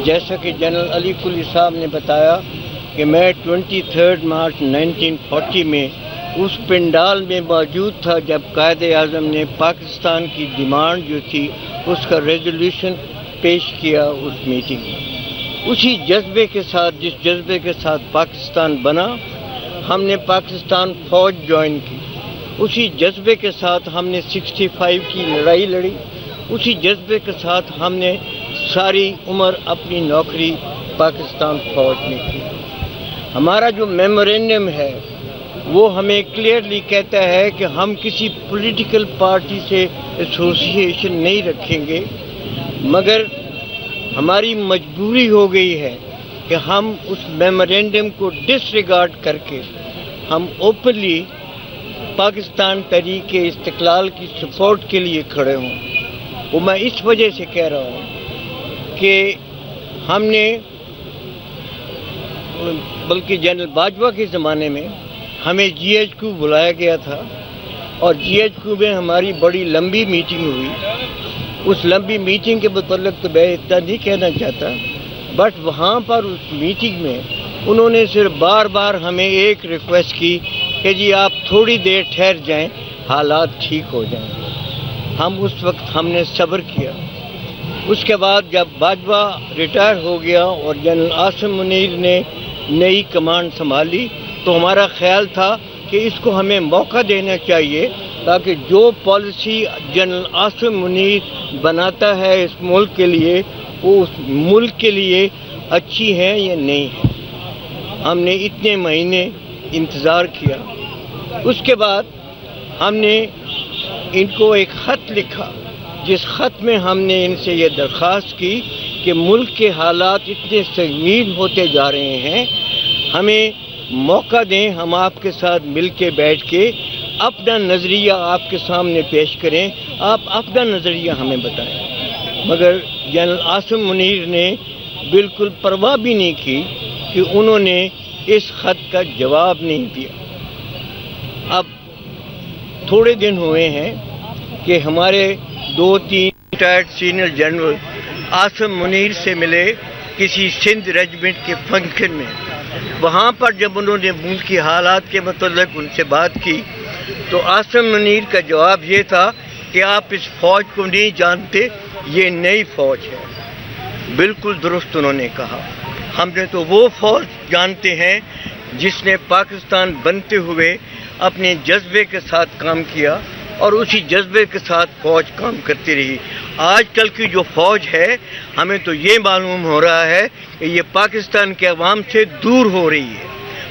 جیسا کہ جنرل علی قلی صاحب نے بتایا کہ میں 23 مارچ 1940 میں اس پنڈال میں موجود تھا جب قائد اعظم نے پاکستان کی ڈیمانڈ جو تھی اس کا ریزولوشن پیش کیا اس میٹنگ میں۔ اسی جذبے کے ساتھ، جس جذبے کے ساتھ پاکستان بنا، ہم نے پاکستان فوج جوائن کی۔ اسی جذبے کے ساتھ ہم نے 65 کی لڑائی لڑی۔ اسی جذبے کے ساتھ ہم نے ساری عمر اپنی نوکری پاکستان فوج میں کی۔ ہمارا جو میمورینڈم ہے وہ ہمیں کلیئرلی کہتا ہے کہ ہم کسی پولیٹیکل پارٹی سے ایسوسیشن نہیں رکھیں گے، مگر ہماری مجبوری ہو گئی ہے کہ ہم اس میمورینڈم کو ڈس ریگارڈ کر کے ہم اوپنلی پاکستان تحریک استقلال کی سپورٹ کے لیے کھڑے ہوں۔ وہ میں اس وجہ سے کہہ رہا ہوں کہ ہم نے، بلکہ جنرل باجوہ کے زمانے میں ہمیں جی ایچ کیو بلایا گیا تھا، اور جی ایچ کیو میں ہماری بڑی لمبی میٹنگ ہوئی۔ اس لمبی میٹنگ کے متعلق تو میں اتنا نہیں کہنا چاہتا، بٹ وہاں پر اس میٹنگ میں انہوں نے صرف بار بار ہمیں ایک ریکویسٹ کی کہ جی آپ تھوڑی دیر ٹھہر جائیں، حالات ٹھیک ہو جائیں۔ ہم نے صبر کیا۔ اس کے بعد جب باجوہ ریٹائر ہو گیا اور جنرل عاصم منیر نے نئی کمانڈ سنبھالی تو ہمارا خیال تھا کہ اس کو ہمیں موقع دینا چاہیے تاکہ جو پالیسی جنرل عاصم منیر بناتا ہے اس ملک کے لیے، وہ اس ملک کے لیے اچھی ہے یا نہیں ہے۔ ہم نے اتنے مہینے انتظار کیا۔ اس کے بعد ہم نے ان کو ایک خط لکھا، جس خط میں ہم نے ان سے یہ درخواست کی کہ ملک کے حالات اتنے سنگین ہوتے جا رہے ہیں، ہمیں موقع دیں، ہم آپ کے ساتھ مل کے بیٹھ کے اپنا نظریہ آپ کے سامنے پیش کریں، آپ اپنا نظریہ ہمیں بتائیں۔ مگر جنرل عاصم منیر نے بالکل پرواہ بھی نہیں کی کہ انہوں نے اس خط کا جواب نہیں دیا۔ اب تھوڑے دن ہوئے ہیں کہ ہمارے 2-3 retired senior general Asim Munir سے ملے کسی سندھ ریجمنٹ کے فنکشن میں۔ وہاں پر جب انہوں نے ملک کی حالات کے متعلق ان سے بات کی تو عاصم منیر کا جواب یہ تھا کہ آپ اس فوج کو نہیں جانتے، یہ نئی فوج ہے۔ بالکل درست انہوں نے کہا۔ ہم نے تو وہ فوج جانتے ہیں جس نے پاکستان بنتے ہوئے اپنے جذبے کے ساتھ کام کیا اور اسی جذبے کے ساتھ فوج کام کرتی رہی۔ آج کل کی جو فوج ہے ہمیں تو یہ معلوم ہو رہا ہے کہ یہ پاکستان کے عوام سے دور ہو رہی ہے۔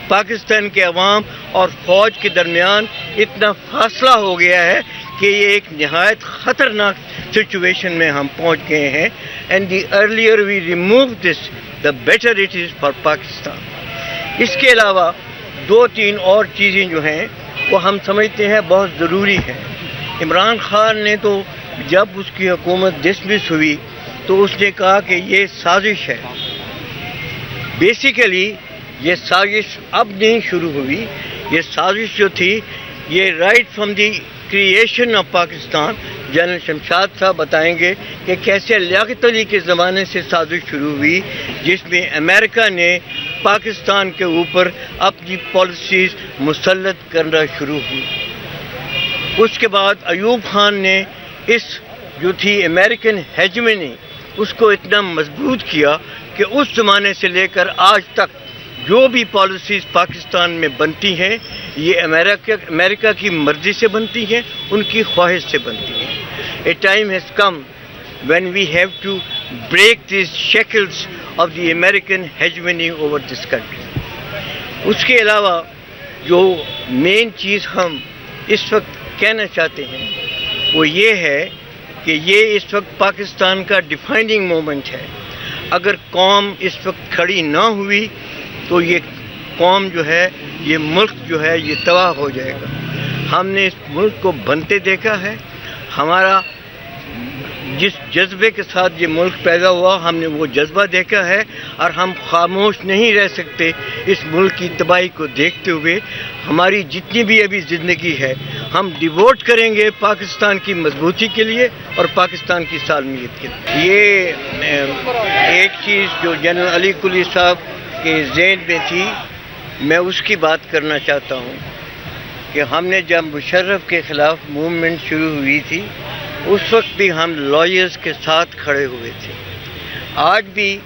پاکستان کے عوام اور فوج کے درمیان اتنا فاصلہ ہو گیا ہے کہ یہ ایک نہایت خطرناک سچویشن میں ہم پہنچ گئے ہیں۔ And the earlier we remove this the better it is for Pakistan. اس کے علاوہ 2-3 اور چیزیں جو ہیں وہ ہم سمجھتے ہیں بہت ضروری ہیں۔ عمران خان نے تو جب اس کی حکومت ڈسمس ہوئی تو اس نے کہا کہ یہ سازش ہے۔ بیسیکلی یہ سازش اب نہیں شروع ہوئی، یہ سازش جو تھی یہ right from the creation of Pakistan, general Shamshad صاحب بتائیں گے کہ کیسے لیاقت علی کے زمانے سے سازش شروع ہوئی، جس میں امریکہ نے پاکستان کے اوپر اپنی پالیسیز مسلط کرنا شروع ہوئی۔ اس کے بعد ایوب خان نے اس جو تھی امریکن ہیجمنی اس کو اتنا مضبوط کیا کہ اس زمانے سے لے کر آج تک جو بھی پالیسیز پاکستان میں بنتی ہیں یہ امریکہ کی مرضی سے بنتی ہیں، ان کی خواہش سے بنتی ہیں۔ A time has come when we have to break these shackles of the American hegemony over this country۔ اس کے علاوہ جو مین چیز ہم اس وقت کہنا چاہتے ہیں وہ یہ ہے کہ یہ اس وقت پاکستان کا ڈیفائننگ مومنٹ ہے۔ اگر قوم اس وقت کھڑی نہ ہوئی تو یہ قوم جو ہے، یہ ملک جو ہے یہ تباہ ہو جائے گا۔ ہم نے اس ملک کو بنتے دیکھا ہے، ہمارا جس جذبے کے ساتھ یہ ملک پیدا ہوا ہم نے وہ جذبہ دیکھا ہے اور ہم خاموش نہیں رہ سکتے اس ملک کی تباہی کو دیکھتے ہوئے. ہماری جتنی بھی ابھی زندگی ہے ہم ڈیووٹ کریں گے پاکستان کی مضبوطی کے لیے اور پاکستان کی سالمیت کے لیے. یہ ایک چیز جو جنرل علی کلی صاحب کے ذہن میں تھی میں اس کی بات کرنا چاہتا ہوں کہ ہم نے جب مشرف کے خلاف موومنٹ شروع ہوئی تھی اس وقت بھی ہم لائرز کے ساتھ کھڑے ہوئے تھے. آج بھی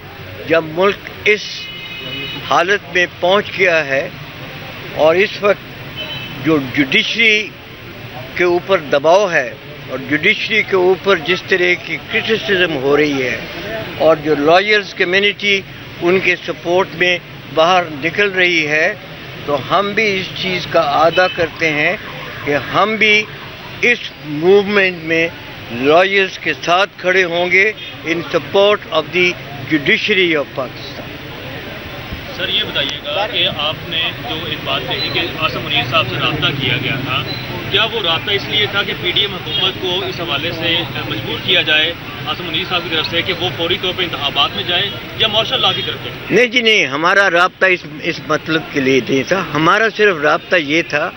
جب ملک اس حالت میں پہنچ گیا ہے اور اس وقت جو جوڈیشری کے اوپر دباؤ ہے اور جوڈیشری کے اوپر جس طرح کی کرٹیسزم ہو رہی ہے اور جو لائرز کمیونٹی ان کے سپورٹ میں باہر نکل رہی ہے تو ہم بھی اس چیز کا اعادہ کرتے ہیں کہ ہم بھی اس موومنٹ میں لائرز کے ساتھ کھڑے ہوں گے in support of the judiciary of Pakistan. Sir یہ بتائیے گا کہ آپ نے جو ایک بات کہی کہ عاصم منیر صاحب سے رابطہ کیا گیا تھا, کیا وہ رابطہ اس لیے تھا کہ پی ڈی ایم حکومت کو اس حوالے سے مجبور کیا جائے عاصم منیر صاحب کی طرف سے کہ وہ فوری طور پہ انتخابات میں جائیں یا مارشل لا کی طرف سے؟ نہیں جی نہیں, ہمارا رابطہ اس مطلب کے لیے نہیں تھا. ہمارا صرف رابطہ یہ تھا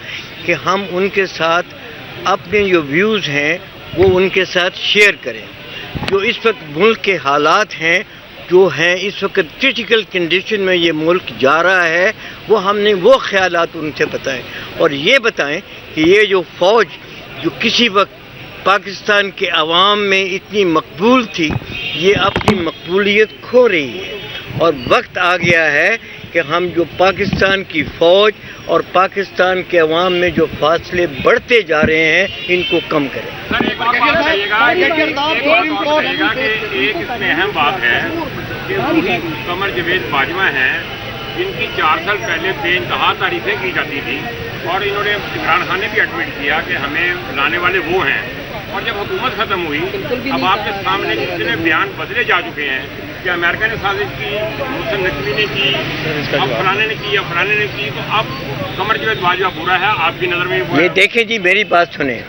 کہ ہم ان کے ساتھ اپنے جو ویوز ہیں وہ ان کے ساتھ شیئر کریں. جو اس وقت ملک کے حالات ہیں جو ہیں اس وقت کرٹیکل کنڈیشن میں یہ ملک جا رہا ہے وہ ہم نے وہ خیالات ان سے بتائے اور یہ بتائیں کہ یہ جو فوج جو کسی وقت پاکستان کے عوام میں اتنی مقبول تھی یہ اپنی مقبولیت کھو رہی ہے اور وقت آ گیا ہے کہ ہم جو پاکستان کی فوج اور پاکستان کے عوام میں جو فاصلے بڑھتے جا رہے ہیں ان کو کم کریں. ایک اس میں اہم بات ہے کہ قمر جاوید باجوہ ہیں جن کی 4 سال پہلے بے انتہا تعریفیں کی جاتی تھیں اور انہوں نے عمران خان نے بھی ایڈمٹ کیا کہ ہمیں لانے والے وہ ہیں, اور جب حکومت ختم ہوئی اب آپ کے سامنے اتنے بیان بدلے جا چکے ہیں کہ امریکہ نے سازش کی, محسن نقوی نے کی, اب فلانے نے کی یا فلانے نے کی, تو اب قمر جاوید باجوہ برا ہے آپ کی نظر میں؟ یہ دیکھیں جی میری بات سنیں,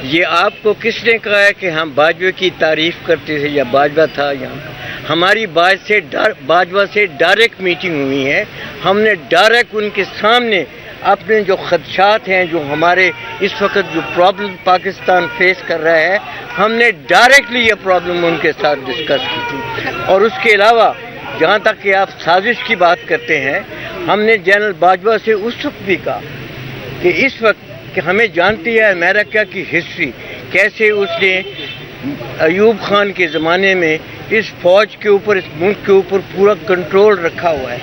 یہ آپ کو کس نے کہا ہے کہ ہم باجوہ کی تعریف کرتے تھے یا باجوہ تھا یہاں؟ ہماری باجوہ سے ڈائریکٹ میٹنگ ہوئی ہے. ہم نے ڈائریکٹ ان کے سامنے اپنے جو خدشات ہیں جو ہمارے اس وقت جو پرابلم پاکستان فیس کر رہا ہے ہم نے ڈائریکٹلی یہ پرابلم ان کے ساتھ ڈسکس کی تھی. اور اس کے علاوہ جہاں تک کہ آپ سازش کی بات کرتے ہیں ہم نے جنرل باجوہ سے اس وقت بھی کہا کہ اس وقت کہ ہمیں جانتی ہے امریکہ کی ہسٹری کیسے اس نے ایوب خان کے زمانے میں اس فوج کے اوپر اس ملک کے اوپر پورا کنٹرول رکھا ہوا ہے.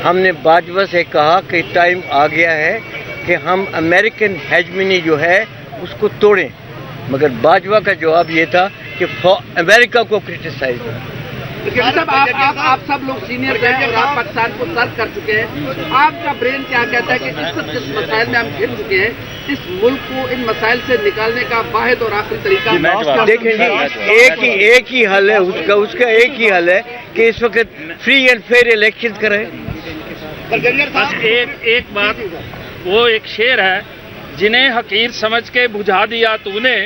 ہم نے باجوہ سے کہا کہ ٹائم آ گیا ہے کہ ہم امریکن ہیجمنی جو ہے اس کو توڑیں, مگر باجوہ کا جواب یہ تھا کہ امریکہ کو کرٹیسائز کریں. آپ سب لوگ سینئر گئے اور آپ پاکستان کو سرو کر چکے ہیں, آپ کا برین کیا کہتا ہے کہ اس وقت جس مسائل میں ہم گھر چکے ہیں اس ملک کو ان مسائل سے نکالنے کا واحد اور آخری طریقہ؟ دیکھیں جی ایک ہی حل ہے اس کا ایک ہی حل ہے کہ اس وقت فری اینڈ فیئر الیکشن کریں. بس ایک بات, وہ ایک شعر ہے, جنہیں حقیر سمجھ کے بجھا دیا تو نے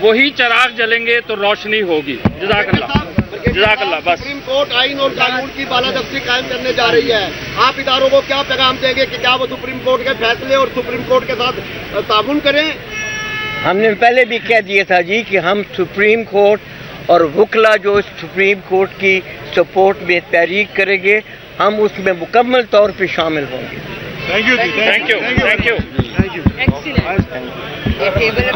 وہی چراغ جلیں گے تو روشنی ہوگی. جزاک اللہ. جزاک اللہ. بس سپریم کورٹ آئین اور قانون کی بالادستی قائم کرنے جا رہی ہے, آپ اداروں کو کیا پیغام دیں گے کہ کیا وہ سپریم کورٹ کے فیصلے اور سپریم کورٹ کے ساتھ تعاون کریں؟ ہم نے پہلے بھی کہہ دیا تھا جی کہ ہم سپریم کورٹ اور وکلا جو سپریم کورٹ کی سپورٹ میں تحریک کریں گے ہم اس میں مکمل طور پہ شامل ہوں گے. Thank you.